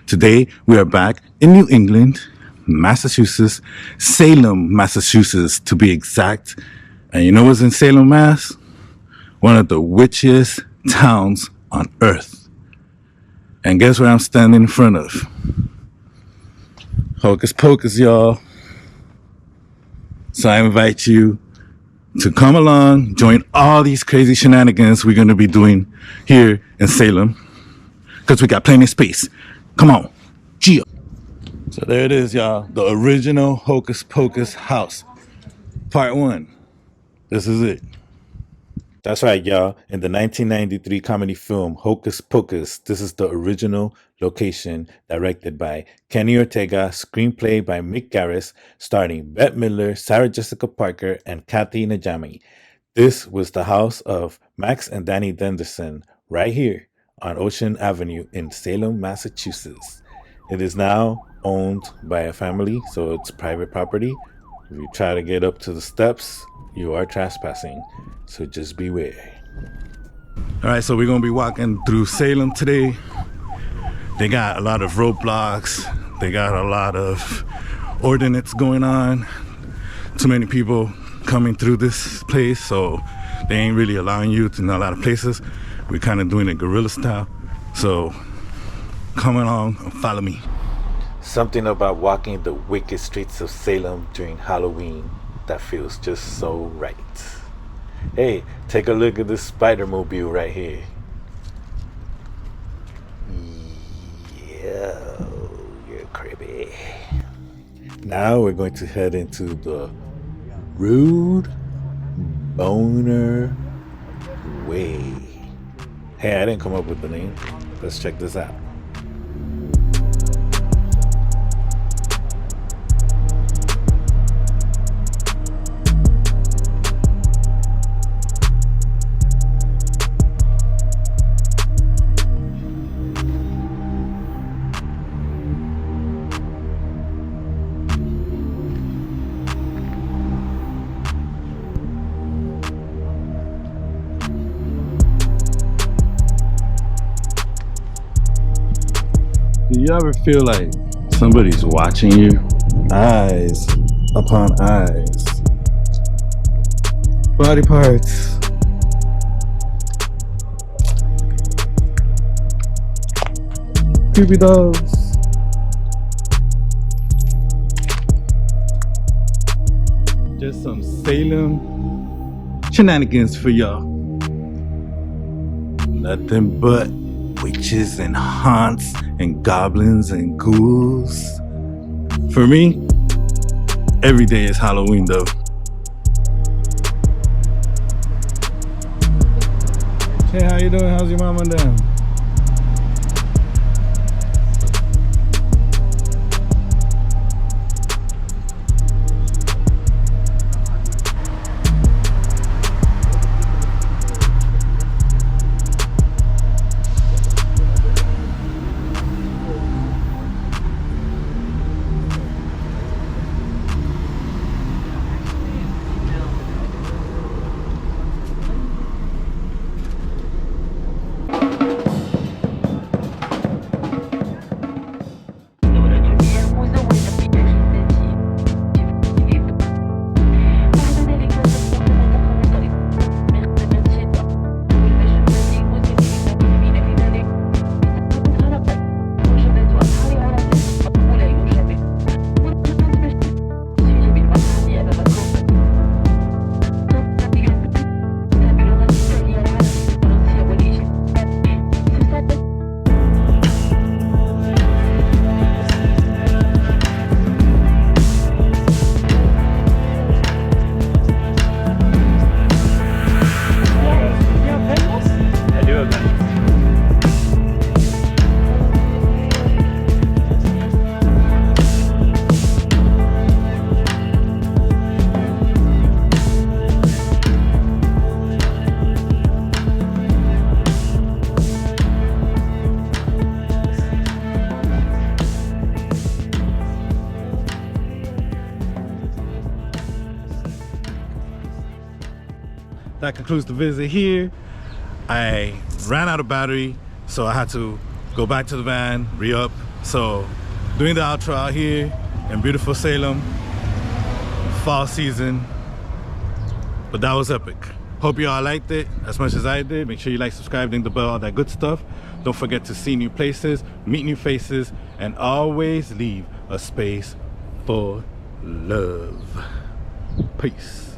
Today, we are back in New England, Massachusetts, Salem, Massachusetts to be exact. And you know what's in Salem, Mass? One of the witchiest towns on earth. And guess what I'm standing in front of? Hocus Pocus, y'all. So I invite you to come along, join all these crazy shenanigans we're going to be doing here in Salem, because we got plenty of space. Come on, Gio. So there it is, y'all. The original Hocus Pocus house. Part 1. This is it. That's right, y'all. In the 1993 comedy film Hocus Pocus, this is the original location, directed by Kenny Ortega, screenplay by Mick Garris, starring Bette Midler, Sarah Jessica Parker, and Kathy Najimy. This was the house of Max and Dani House, right here on Ocean Avenue in Salem, Massachusetts. It is now owned by a family, so it's private property. If you try to get up to the steps, you are trespassing, so just beware. All right, so we're gonna be walking through Salem today. They got a lot of roadblocks. They got a lot of ordinance going on. Too many people coming through this place, so they ain't really allowing you to know a lot of places. We're kind of doing it guerrilla style. So come along and follow me. Something about walking the wicked streets of Salem during Halloween that feels just so right. Hey, take a look at this Spider-Mobile right here. Yo, you're creepy. Now we're going to head into the Rude Boner Way. Hey, I didn't come up with the name. Let's check this out. Do you ever feel like somebody's watching you? Eyes upon eyes. Body parts. Creepy dogs. Just some Salem shenanigans for y'all. Nothing but witches and haunts and goblins and ghouls. For me, every day is Halloween though. Hey, how you doing? How's your mom and dad? That concludes the visit here. I ran out of battery, so I had to go back to the van, re-up, So doing the outro out here in beautiful Salem, fall season, but that was epic. Hope you all liked it as much as I did. Make sure you like, subscribe, ding the bell, all that good stuff. Don't forget to see new places, meet new faces, and always leave a space for love. Peace.